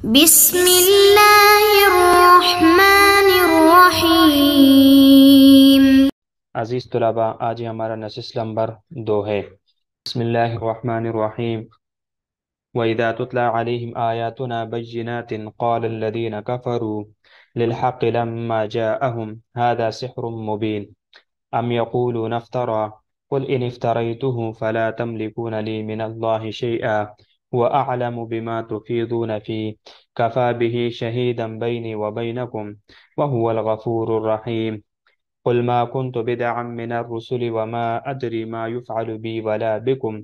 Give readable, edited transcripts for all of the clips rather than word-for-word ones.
بسم اللہ الرحمن الرحیم۔ عزیز طلباء، آج ہمارا نشست نمبر 2 ہے۔ بسم اللہ الرحمن الرحیم۔ وَإِذَا تُتْلَى عَلَيْهِمْ آيَاتُنَا بَيِّنَاتٍ قَالَ الَّذِينَ كَفَرُوا لِلْحَقِّ لَمَّا جَاءَهُمْ هَذَا سِحْرٌ مُبِينٌ أَمْ يَقُولُونَ افْتَرَى قُلْ إِنِ افْتَرَيْتُهُ فَلَا تَمْلِكُونَ لِي مِنَ اللَّهِ شَيْئًا وَأَعْلَمُ بِمَا تُفِيضُونَ فِيهِ كَفَى بِهِ شَهِيدًا بَيْنِي وَبَيْنَكُمْ وَهُوَ الْغَفُورُ الرَّحِيمُ قل ما كنت بدعا من الرسل وما أدري ما يفعل بي ولا بكم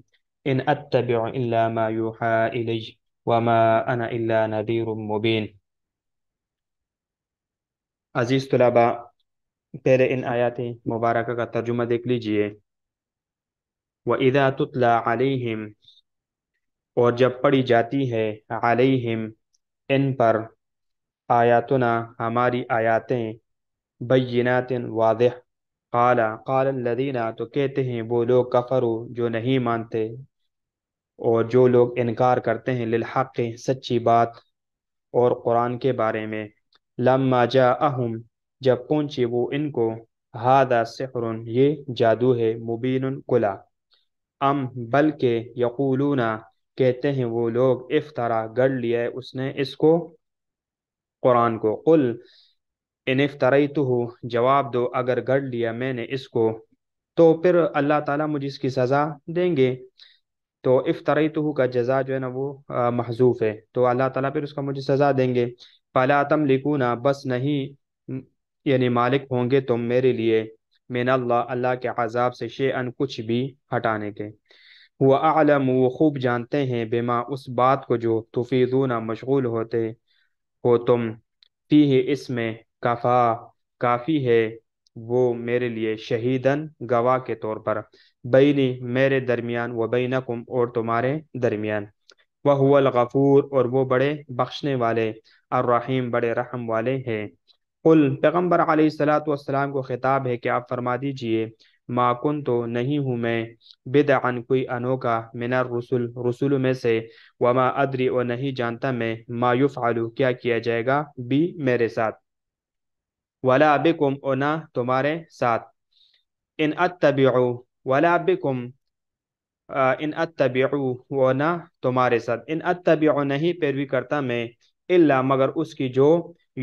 إن أتبع إلا ما يوحى إلي وما أنا إلا نذير مبين۔ عزیز طلباء، پہلے ان آیات مبارکہ کا ترجمہ دیکھ لیجئے۔ وَإِذَا تُتْلَى عَلَيْهِمْ، اور جب پڑھی جاتی ہے، علیہم ان پر، آیاتنا ہماری آیاتیں، بینات واضح، قال الذین تو کہتے ہیں وہ لوگ، کفروا جو نہیں مانتے اور جو لوگ انکار کرتے ہیں، للحق سچی بات اور قرآن کے بارے میں، لما جاءہم جب پہنچے وہ ان کو، ھذا سحر یہ جادو ہے، مبین کھلا، ام بلکہ، یقولون کہتے ہیں وہ لوگ، افطرا گڑھ لیا ہے اس نے اس کو، قرآن کو، قل ان افتریتہ جواب دو اگر گڑھ لیا میں نے اس کو تو پھر اللہ تعالیٰ مجھے اس کی سزا دیں گے۔ تو افتریتہ کا جزا جو ہے نا وہ محذوف ہے، تو اللہ تعالیٰ پھر اس کا مجھے سزا دیں گے۔ فلا تملکون بس نہیں یعنی مالک ہوں گے تم میرے لیے، من اللہ کے عذاب سے، شیئن کچھ بھی ہٹانے کے، وہ اعلم وہ خوب جانتے ہیں، بما اس بات کو جو تفیضون مشغول ہوتے ہو تم، فیہ اس میں، کفا کافی ہے، وہ میرے لیے، شہیدن گواہ کے طور پر، بینی میرے درمیان، و بینکم اور تمہارے درمیان، وہو الغفور اور وہ بڑے بخشنے والے، الرحیم بڑے رحم والے ہیں۔ قل پیغمبر علیہ الصلاۃ والسلام کو خطاب ہے کہ آپ فرما دیجئے، ما کنتو نہیں ہوں میں، بدعن کوئی انوکھا، من الرسل رسول میں سے، وما ادری اور نہیں جانتا میں، ما یفعل کیا کیا جائے گا، بھی میرے ساتھ، ولا بکم اور نہ تمہارے ساتھ، ان اتبعو ولا بکم ان اتبعو و نہ تمہارے ساتھ، ان اتبعو نہیں پیروی کرتا میں، الا مگر اس کی جو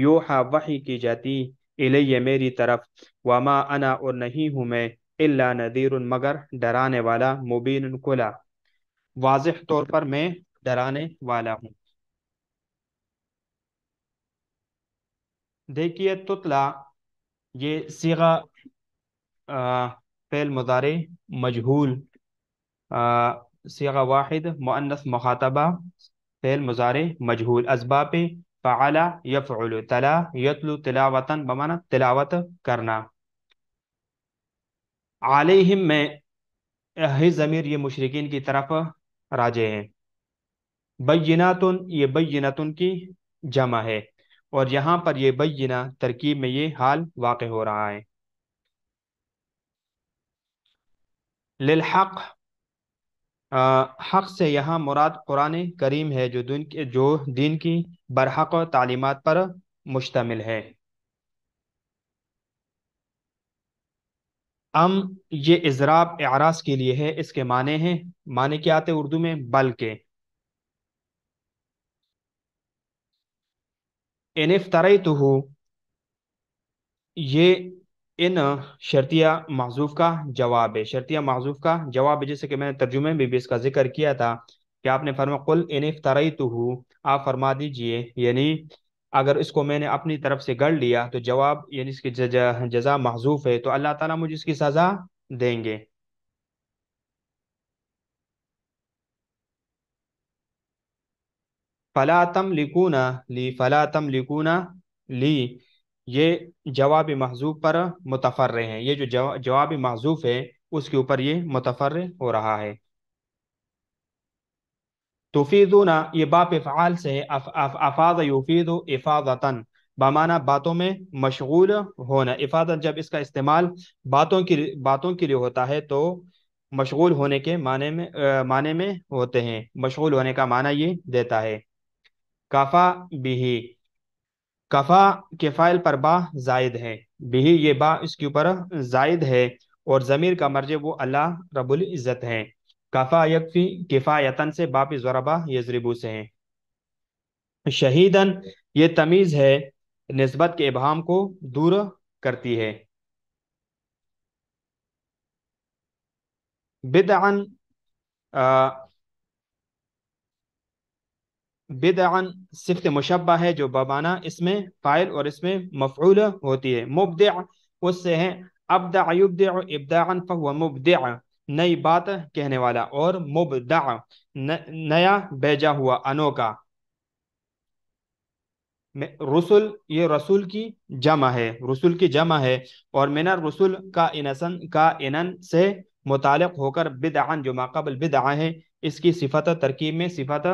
یوحا وحی کی جاتی، الیہ میری طرف، وما انا اور نہیں ہوں میں، الا نذیر مگر ڈرانے والا، مبین کھلا، واضح طور پر میں ڈرانے والا ہوں۔ دیکھیے تتلا یہ صیغہ فعل مضارع مجہول، صیغہ واحد مؤنث مخاطبہ، فعل مضارع مجہول، اسباب فعل یفعل، تلا یتلو تلاوتاً بمعنی تلاوت کرنا، علیہم میں ہی ضمیر یہ مشرکین کی طرف راجع ہے، بیناتن یہ بینتن کی جمع ہے، اور یہاں پر یہ بینہ ترکیب میں یہ حال واقع ہو رہا ہے۔ للحق حق سے یہاں مراد قرآن کریم ہے، جو دین کی برحق تعلیمات پر مشتمل ہے۔ ام یہ اضراب اعراض کے لیے ہے، اس کے معنی ہیں، معنی کیا آتے اردو میں، بلکہ، ان افتریتہ یہ ان شرطیہ محذوف کا جواب ہے، شرطیہ محذوف کا جواب ہے، جیسے کہ میں نے ترجمے میں بھی اس کا ذکر کیا تھا کہ آپ نے فرمایا قل ان افتریتہ، آپ فرما دیجئے، یعنی اگر اس کو میں نے اپنی طرف سے گڑھ لیا تو جواب یعنی اس کی جزا محذوف ہے، تو اللہ تعالیٰ مجھے اس کی سزا دیں گے۔ فلا تملکون لی، فلا تملکون لی یہ جواب محذوف پر متفرع ہے، یہ جو جواب محذوف ہے اس کے اوپر یہ متفرع ہو رہا ہے۔ تفیدون یہ باپ افعال سے ہے، افاض یفید افاضتاً بمعنی باتوں میں مشغول ہونا، افاضت جب اس کا استعمال باتوں کے لیے ہوتا ہے تو مشغول ہونے کے معنی میں ہوتے ہیں، مشغول ہونے کا معنی یہ دیتا ہے۔ کفا بھی، کفا کے فائل پر با زائد ہے، بھی یہ با اس کے اوپر زائد ہے، اور ضمیر کا مرجع وہ اللہ رب العزت ہے۔ کفا یکفی کفایتن سے باپ ضربا یضربو سے ہے۔ شہیدن یہ تمیز ہے نسبت کے ابہام کو دور کرتی ہے۔ بدعن بدعن صفت مشبہ ہے جو بمانا اس میں فاعل اور اس میں مفعول ہوتی ہے۔ مبدع اس سے ہے ابدع یبدع ابداعا فهو مبدع، نئی بات کہنے والا، اور مبدع نیا بھیجا ہوا انوکھا۔ رسول یہ رسول کی جمع ہے، رسول کی جمع ہے، اور من الرسول کا انن سے متعلق ہو کر بدعن جو ماقبل بدعہ ہے اس کی صفت ترکیب میں صفت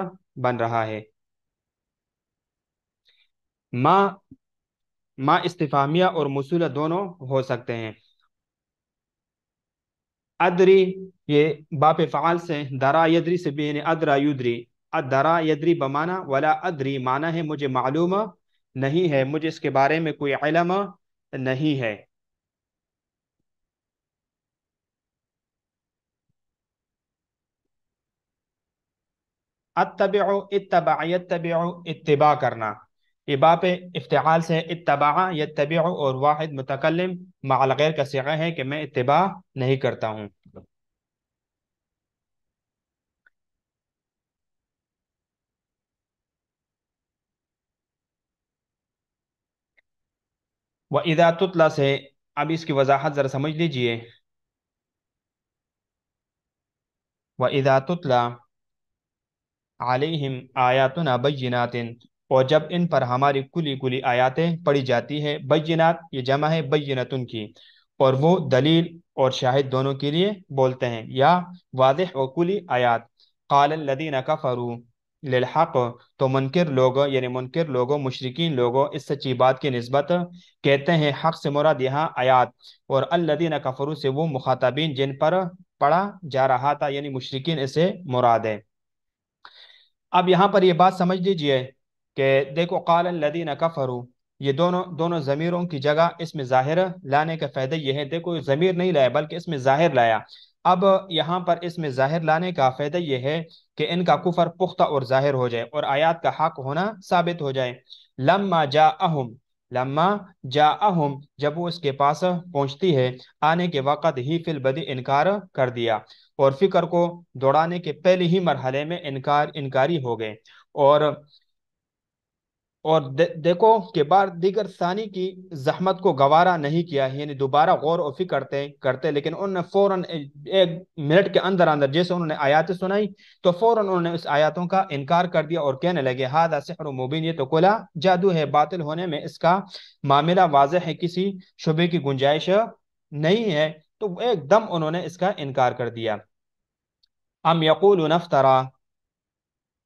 بن رہا ہے۔ ما ما استفامیہ اور موصولہ دونوں ہو سکتے ہیں۔ ادری یہ باپ فعال سے، درا یدری سے بھی، یعنی ادرا یدری، ادرا یدری بمانا ولا ادری مانا ہے مجھے معلوم نہیں ہے، مجھے اس کے بارے میں کوئی علم نہیں ہے۔ اتبع اتبع یتبع اتباع کرنا، یہ باپ افتعال سے اتبع یتبع، اور واحد متکلم مع الغیر کا صیغہ ہے کہ میں اتباع نہیں کرتا ہوں۔ وَإِذَا تُتْلَى سے اب اس کی وضاحت ذرا سمجھ لیجئے۔ وَإِذَا تُتْلَى علیہم آیاتنا بینات، اور جب ان پر ہماری کلی کلی آیاتیں پڑھی جاتی ہے، بینات یہ جمع ہے بینتن کی، اور وہ دلیل اور شاہد دونوں کے لیے بولتے ہیں، یا واضح و کلی آیات۔ قال الذین کفروا للحق، تو منکر لوگوں یعنی منکر لوگوں مشرکین لوگوں اس سچی بات کی نسبت کہتے ہیں حق سے مراد یہاں آیات، اور الذین کفروا سے وہ مخاطبین جن پر پڑھا جا رہا تھا یعنی مشرکین اسے مراد ہے۔ اب یہاں پر یہ بات سمجھ لیجئے کہ دیکھو قال الذین کفروا، یہ دونوں ضمیروں کی جگہ اس میں ظاہر لانے کا فائدہ یہ ہے، دیکھو ضمیر نہیں لایا بلکہ اس میں ظاہر لایا۔ اب یہاں پر اس میں ظاہر لانے کا فائدہ یہ ہے کہ ان کا کفر پختہ اور ظاہر ہو جائے، اور آیات کا حق ہونا ثابت ہو جائے۔ لما جاءہم، لما جاءہم جب وہ اس کے پاس پہنچتی ہے، آنے کے وقت ہی فی البدی انکار کر دیا، اور فکر کو دوڑانے کے پہلے ہی مرحلے میں انکاری ہو گئے، اور دیکھو کہ بار دیگر ثانی کی زحمت کو گوارا نہیں کیا، یعنی دوبارہ غور و فکر کرتے، لیکن انہوں نے فوراً 1 منٹ کے اندر اندر جیسے انہوں نے آیات سنائی تو فوراً انہوں نے اس آیاتوں کا انکار کر دیا، اور کہنے لگے ھذا سحر مبین، یہ تو کھلا جادو ہے، باطل ہونے میں اس کا معاملہ واضح ہے، کسی شبہ کی گنجائش نہیں ہے، تو ایک دم انہوں نے اس کا انکار کر دیا۔ ام یقولون افترا،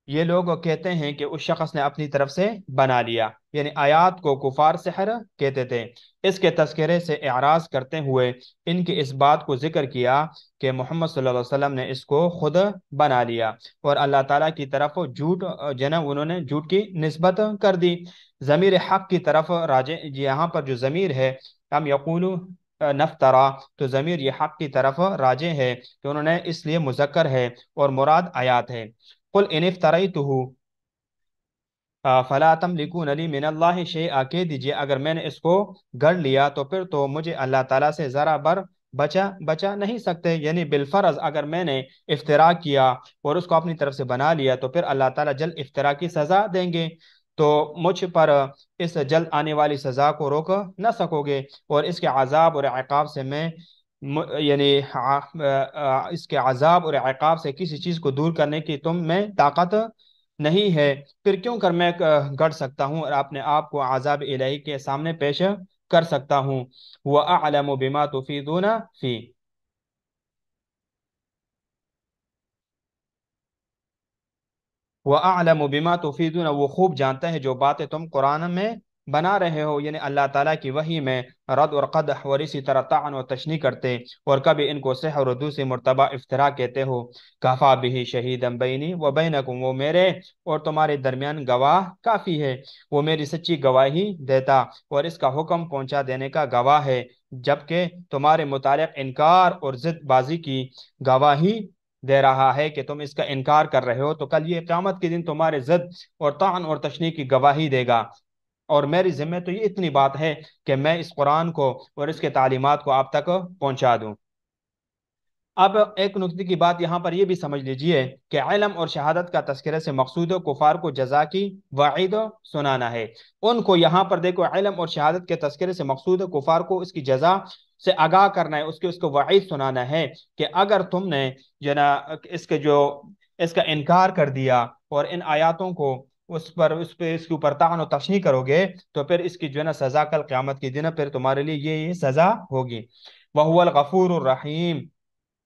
یہ لوگ کہتے ہیں کہ اس شخص نے اپنی طرف سے بنا لیا، یعنی آیات کو کفار سحر کہتے تھے۔ اس کے تذکرے سے اعراض کرتے ہوئے ان کی اس بات کو ذکر کیا کہ محمد صلی اللہ علیہ وسلم نے اس کو خود بنا لیا، اور اللہ تعالیٰ کی طرف جھوٹ جناب انہوں نے جھوٹ کی نسبت کر دی۔ ضمیر حق کی طرف راجع، یہاں پر جو ضمیر ہے ہم یقولو نفترا، تو ضمیر یہ حق کی طرف راجع ہے کہ انہوں نے اس لیے مذکر ہے، اور مراد آیات ہے۔ قل ان افتریتہ فلا تملکون لی من اللہ شیئا، کہہ دیجئے اگر میں نے اس کو گڑھ لیا تو پھر تو مجھے اللہ تعالیٰ سے ذرا بر بچا نہیں سکتے، یعنی بالفرض اگر میں نے افتراء کیا اور اس کو اپنی طرف سے بنا لیا تو پھر اللہ تعالیٰ جلد افتراء کی سزا دیں گے، تو مجھ پر اس جلد آنے والی سزا کو روک نہ سکو گے، اور اس کے عذاب اور عقاب سے میں یعنی اس کے عذاب اور عقاب سے کسی چیز کو دور کرنے کی تم میں طاقت نہیں ہے، پھر کیوں کر میں گڑھ سکتا ہوں اور اپنے آپ کو عذاب الہی کے سامنے پیش کر سکتا ہوں۔ وَأَعْلَمُ بِمَا تُفِيضُونَ فِي، وَأَعْلَمُ بِمَا تُفِيضُونَ وہ خوب جانتا ہے جو باتیں تم قرآن میں بنا رہے ہو یعنی اللہ تعالیٰ کی وحی میں رد اور قدح اور اسی طرح طعن و تشنیع کرتے اور کبھی ان کو سحر و دوسری مرتبہ افترا کہتے ہو، کفا بہ شہیدا بینی و بینکم، وہ میرے اور تمہارے درمیان گواہ کافی ہے، وہ میری سچی گواہی دیتا اور اس کا حکم پہنچا دینے کا گواہ ہے، جبکہ تمہارے متعلق انکار اور ضد بازی کی گواہی دے رہا ہے کہ تم اس کا انکار کر رہے ہو، تو کل یہ قیامت کے دن تمہارے ضد اور طعن اور تشنیع کی گواہی دے گا۔ اور میری ذمہ تو یہ اتنی بات ہے کہ میں اس قرآن کو اور اس کے تعلیمات کو آپ تک پہنچا دوں۔ اب ایک نکتے کی بات یہاں پر یہ بھی سمجھ لیجئے کہ علم اور شہادت کا تذکرہ سے مقصود کفار کو جزا کی وعید سنانا ہے۔ ان کو یہاں پر دیکھو، علم اور شہادت کے تذکرے سے مقصود کفار کو اس کی جزا سے آگاہ کرنا ہے، اس کو وعید سنانا ہے کہ اگر تم نے اس کا انکار کر دیا اور ان آیاتوں کو اس کے اوپر طعن و تشنیع کرو گے، تو پھر اس کی جو ہے نا سزا کل قیامت کے دن پھر تمہارے لیے یہ سزا ہوگی۔ وَهُوَ الْغَفُورُ الرَّحِيمُ،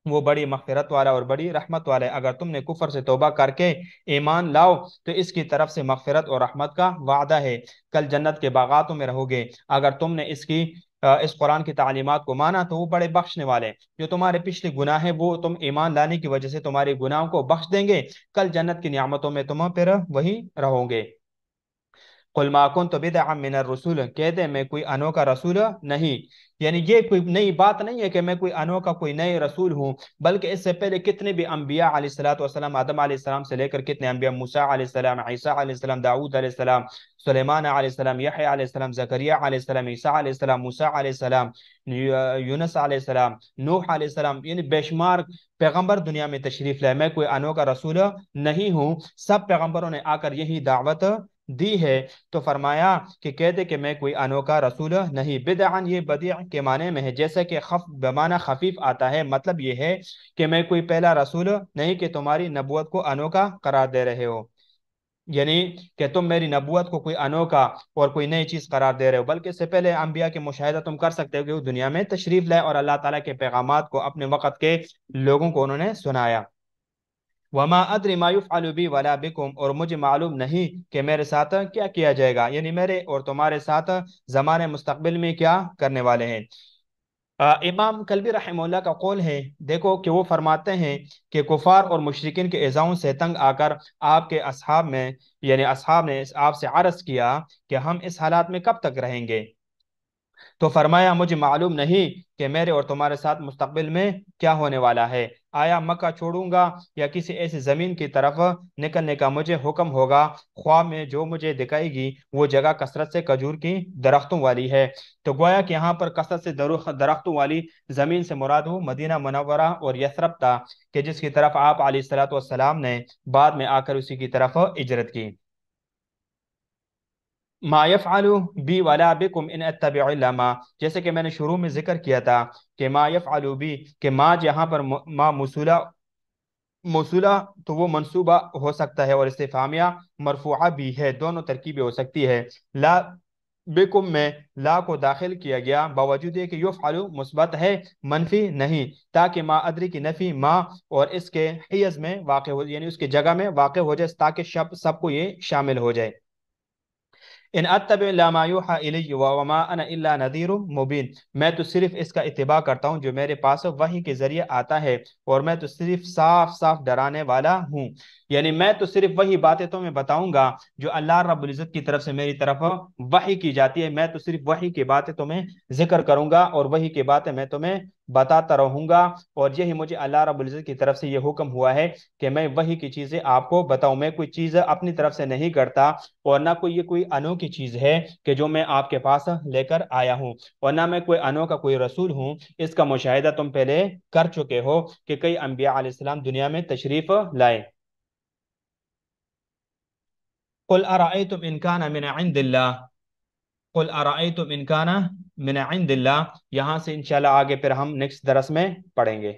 وہ بڑی مغفرت والا اور بڑی رحمت والا ہے۔ اگر تم نے کفر سے توبہ کر کے ایمان لاؤ تو اس کی طرف سے مغفرت اور رحمت کا وعدہ ہے، کل جنت کے باغاتوں میں رہو گے۔ اگر تم نے اس قرآن کی تعلیمات کو مانا تو وہ بڑے بخشنے والے، جو تمہارے پچھلے گناہ ہیں وہ تم ایمان لانے کی وجہ سے تمہارے گناہوں کو بخش دیں گے، کل جنت کی نعمتوں میں تم پھر وہی رہو گے۔ قل ما كنت بدعا من الرسول، کہہ دے میں کوئی انوکھا رسول نہیں، یعنی یہ کوئی نئی بات نہیں ہے کہ میں کوئی انوکھا کوئی نئے رسول ہوں، بلکہ اس سے پہلے کتنے بھی انبیاء علیہ السلام، آدم علیہ السلام سے لے کر کتنے انبیاء، موسیٰ علیہ السلام، عیسیٰ علیہ السلام، داؤد علیہ السلام، سلیمان علیہ السلام، یحییٰ علیہ السلام، زکریا علیہ السلام، عیسیٰ علیہ السلام، موسیٰ علیہ السلام، یونس علیہ السلام، نوح علیہ السلام، یعنی بے شمار پیغمبر دنیا میں تشریف لائے، میں کوئی انوکھا رسول نہیں ہوں، سب پیغمبروں نے آ کر یہی دعوت دی ہے۔ تو فرمایا کہ کہہ دے کہ میں کوئی انوکھا رسول نہیں۔ بدعن یہ بدیع کے معنی میں ہے، جیسے کہ بمعنی خفیف آتا ہے، مطلب یہ ہے کہ میں کوئی پہلا رسول نہیں کہ تمہاری نبوت کو انوکھا قرار دے رہے ہو، یعنی کہ تم میری نبوت کو کوئی انوکھا اور کوئی نئی چیز قرار دے رہے ہو، بلکہ اس سے پہلے انبیاء کے مشاہدہ تم کر سکتے ہو کہ وہ دنیا میں تشریف لائے اور اللہ تعالیٰ کے پیغامات کو اپنے وقت کے لوگوں کو انہوں نے سنایا۔ وما ادری ما يفعل بی ولا بکم، اور مجھے معلوم نہیں کہ میرے ساتھ کیا کیا جائے گا، یعنی میرے اور تمہارے ساتھ زمانے مستقبل میں کیا کرنے والے ہیں۔ امام کلبی رحمہ اللہ کا قول ہے، دیکھو کہ وہ فرماتے ہیں کہ کفار اور مشرکین کے ایذاؤں سے تنگ آ کر آپ کے اصحاب نے آپ سے عرض کیا کہ ہم اس حالات میں کب تک رہیں گے؟ تو فرمایا مجھے معلوم نہیں کہ میرے اور تمہارے ساتھ مستقبل میں کیا ہونے والا ہے، آیا مکہ چھوڑوں گا یا کسی ایسی زمین کی طرف نکلنے کا مجھے حکم ہوگا، خواب میں جو مجھے دکھائے گی وہ جگہ کثرت سے کھجور کی درختوں والی ہے۔ تو گویا کہ یہاں پر کثرت سے درختوں والی زمین سے مراد ہو مدینہ منورہ اور یثرب تھا، کہ جس کی طرف آپ علیہ الصلوۃ والسلام نے بعد میں آ کر اسی کی طرف ہجرت کی۔ ما یفعل بی ولا بکم ان اتبع الا ما، جیسے کہ میں نے شروع میں ذکر کیا تھا کہ ما یفعل بی، کہ ما جہاں پر ما موصولہ تو وہ منصوبہ ہو سکتا ہے اور استفہامیہ مرفوعہ بھی ہے، دونوں ترکیبیں ہو سکتی ہے۔ لا بکم میں لا کو داخل کیا گیا باوجود یہ کہ یفعل مثبت ہے، منفی نہیں، تاکہ ما ادری کی نفی ما اور اس کے حیز میں واقع ہو، یعنی اس کی جگہ میں واقع ہو جائے تاکہ سب کو یہ شامل ہو جائے۔ ان اتبع الا ما یوحى الی وما انا الا نذیر مبین، میں تو صرف اس کا اتباع کرتا ہوں جو میرے پاس وحی کے ذریعے آتا ہے، اور میں تو صرف صاف صاف ڈرانے والا ہوں، یعنی میں تو صرف وہی باتیں تمہیں بتاؤں گا جو اللہ رب العزت کی طرف سے میری طرف وحی کی جاتی ہے، میں تو صرف وحی کی باتیں تمہیں ذکر کروں گا اور وحی کی باتیں میں تمہیں بتاتا رہوں گا، اور یہی مجھے اللہ رب العزت کی طرف سے یہ حکم ہوا ہے کہ میں وحی کی چیزیں آپ کو بتاؤں، میں کوئی چیز اپنی طرف سے نہیں کرتا، اور نہ کوئی انوکھی چیز ہے کہ جو میں آپ کے پاس لے کر آیا ہوں، اور نہ میں کوئی انوکھا کوئی رسول ہوں۔ اس کا مشاہدہ تم پہلے کر چکے ہو کہ کئی انبیاء علیہ السلام دنیا میں تشریف لائے۔ قل ارائیتم ان کان من عند اللہ، قل ارائیتم ان کان من عند اللہ، یہاں سے انشاءاللہ آگے پھر ہم نیکسٹ درس میں پڑھیں گے۔